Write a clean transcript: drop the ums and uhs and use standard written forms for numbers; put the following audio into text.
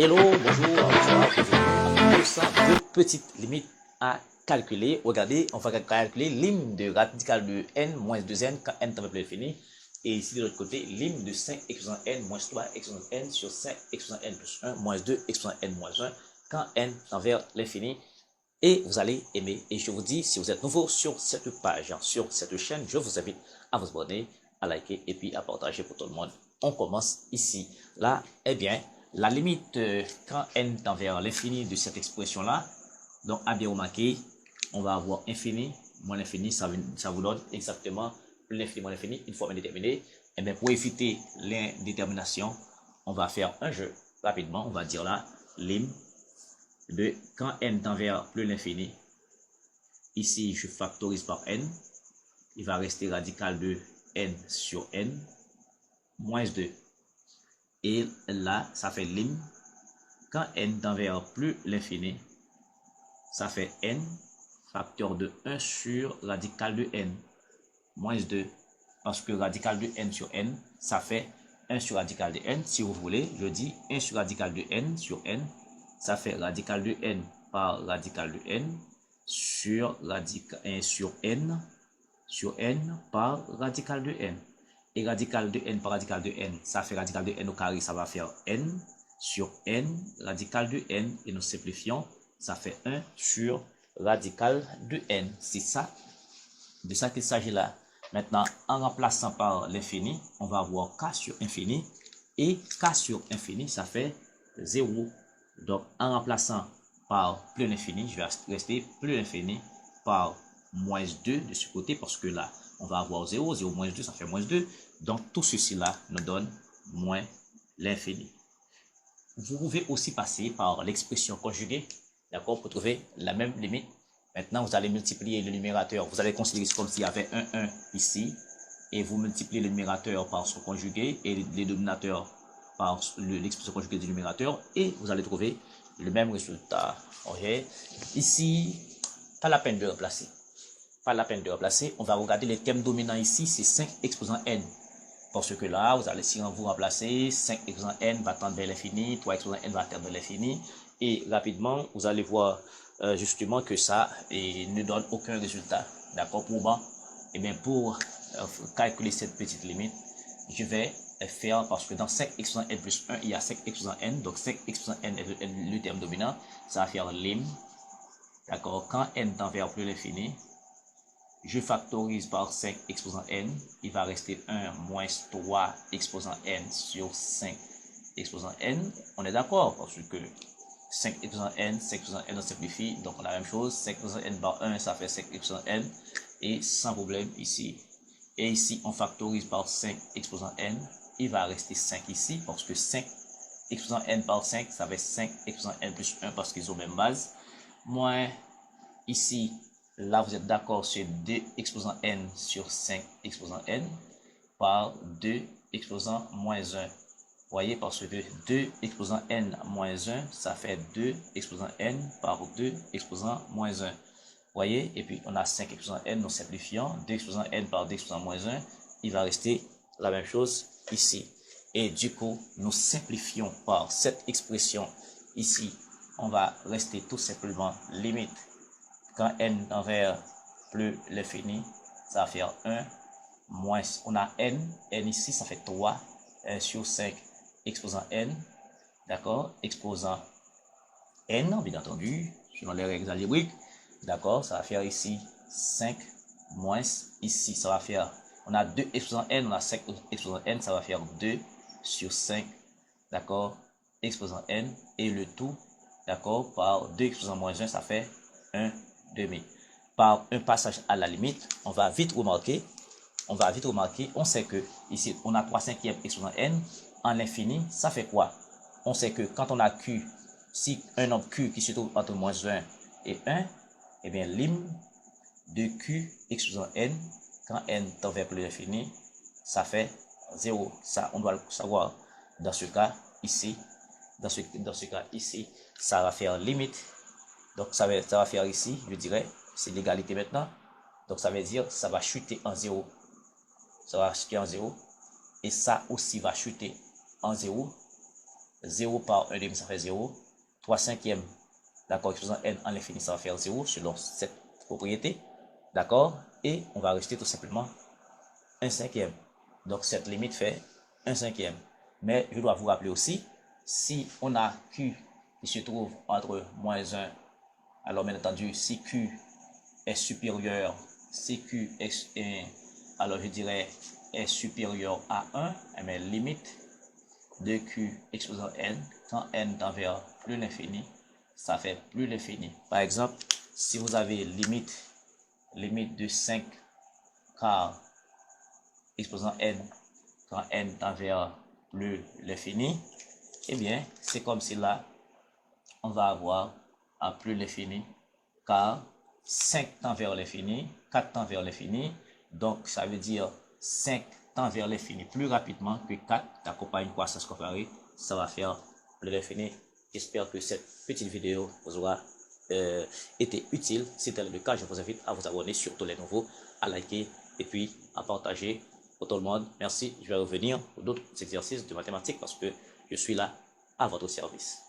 Hello, bonjour, bonsoir, bienvenue à tous. Deux petites limites à calculer. Regardez, on va calculer lim de radical de n moins 2n quand n tend vers plus l'infini. Et ici de l'autre côté, lim de 5 exposant n moins 3 exposant n sur 5 exposant n plus 1 moins 2 exposant n moins 1 quand n tend vers l'infini. Et vous allez aimer. Et je vous dis, si vous êtes nouveau sur cette page, sur cette chaîne, je vous invite à vous abonner, à liker et puis à partager pour tout le monde. On commence ici. Là, eh bien, la limite quand n tend vers l'infini de cette expression-là, donc à bien remarquer, on va avoir infini moins l'infini, ça vous donne exactement l'infini moins l'infini, une fois indéterminée. Et bien pour éviter l'indétermination, on va faire un jeu rapidement, on va dire là, lim de quand n tend vers plus l'infini. Ici, je factorise par n, il va rester radical de n sur n, moins 2. Et là, ça fait lim. Quand n tend vers plus l'infini, ça fait n facteur de 1 sur radical de n, moins 2. Parce que radical de n sur n, ça fait 1 sur radical de n. Si vous voulez, je dis 1 sur radical de n sur n, ça fait radical de n par radical de n sur radical 1 sur n par radical de n. Et radical de n par radical de n, ça fait radical de n au carré, ça va faire n sur n, radical de n, et nous simplifions, ça fait 1 sur radical de n. C'est ça, de ça qu'il s'agit là. Maintenant, en remplaçant par l'infini, on va avoir k sur infini, et k sur infini, ça fait 0. Donc, en remplaçant par plus l'infini, je vais rester plus l'infini par moins 2 de ce côté, parce que là, on va avoir 0, 0 moins 2, ça fait moins 2. Donc, tout ceci là nous donne moins l'infini. Vous pouvez aussi passer par l'expression conjuguée, d'accord, pour trouver la même limite. Maintenant, vous allez multiplier le numérateur. Vous allez considérer comme s'il y avait un 1 ici, et vous multipliez le numérateur par son conjugué et les dénominateurs par l'expression conjuguée du numérateur, et vous allez trouver le même résultat. Ok. Ici, pas la peine de remplacer. Pas la peine de remplacer. On va regarder les termes dominants ici, c'est 5 exposant n. Parce que là, vous allez, si vous remplacez, 5 exposant n va tendre vers l'infini, 3 exposant n va tendre vers l'infini. Et rapidement, vous allez voir justement que ça ne donne aucun résultat. D'accord, pour moi. Et bien, pour calculer cette petite limite, je vais faire, parce que dans 5 exposant n plus 1, il y a 5 exposant n. Donc 5 exposant n est le terme dominant. Ça va faire lim. D'accord, quand n tend vers plus l'infini, je factorise par 5 exposant n, il va rester 1 moins 3 exposant n sur 5 exposant n. On est d'accord, parce que 5 exposant n, 5 exposant n, on simplifie, donc on a la même chose, 5 exposant n par 1, ça fait 5 exposant n, et sans problème ici. Et ici, on factorise par 5 exposant n, il va rester 5 ici, parce que 5 exposant n par 5, ça fait 5 exposant n plus 1, parce qu'ils ont même base, moins ici, là, vous êtes d'accord sur 2 exposant n sur 5 exposant n par 2 exposant moins 1. Vous voyez, parce que 2 exposant n moins 1, ça fait 2 exposant n par 2 exposant moins 1. Vous voyez, et puis on a 5 exposant n, nous simplifions. 2 exposant n par 2 exposant moins 1, il va rester la même chose ici. Et du coup, nous simplifions par cette expression ici. On va rester tout simplement limite. Quand n tend vers plus l'infini, ça va faire 1 moins, on a n ici, ça fait 3, 1 sur 5 exposant n, d'accord, exposant n, bien entendu, selon les règles algébriques, d'accord, ça va faire ici 5 moins, ici, ça va faire, on a 2 exposant n, on a 5 exposant n, ça va faire 2 sur 5, d'accord, exposant n, et le tout, d'accord, par 2 exposant moins 1, ça fait 1 demi. Par un passage à la limite, on va vite remarquer, on sait que ici, on a 3 cinquièmes exposant n, en l'infini, ça fait quoi? On sait que quand on a q, si un nombre q qui se trouve entre moins 1 et 1, eh bien, lim de q exposant n, quand n tend vers plus l'infini, ça fait 0. Ça, on doit le savoir. Dans ce cas, ici, dans ce cas ici, ça va faire limite. Donc, ça va faire ici, je dirais, c'est l'égalité maintenant. Donc, ça veut dire, ça va chuter en 0. Ça va chuter en 0. Et ça aussi va chuter en 0. 0 par 1 demi, ça fait 0. 3 cinquièmes, d'accord, exposant n à l'infini, ça va faire 0 selon cette propriété, d'accord, et on va rester tout simplement 1 cinquième. Donc cette limite fait 1 cinquième. Mais je dois vous rappeler aussi, si on a Q qui se trouve entre moins 1, alors bien entendu, si Q est supérieur, si Q est, alors je dirais, est supérieur à 1, eh bien, limite de Q exposant n, quand n tend vers plus l'infini, ça fait plus l'infini. Par exemple, si vous avez limite de 5 car exposant n, quand n tend vers plus l'infini, eh bien, c'est comme si là, on va avoir à plus l'infini, car 5 tend vers l'infini, 4 tend vers l'infini, donc ça veut dire 5 tend vers l'infini plus rapidement que 4 qui accompagne une croissance comparée, ça va faire plus l'infini. J'espère que cette petite vidéo vous aura été utile. Si tel est le cas, je vous invite à vous abonner, surtout les nouveaux, à liker et puis à partager pour tout le monde. Merci, je vais revenir pour d'autres exercices de mathématiques parce que je suis là à votre service.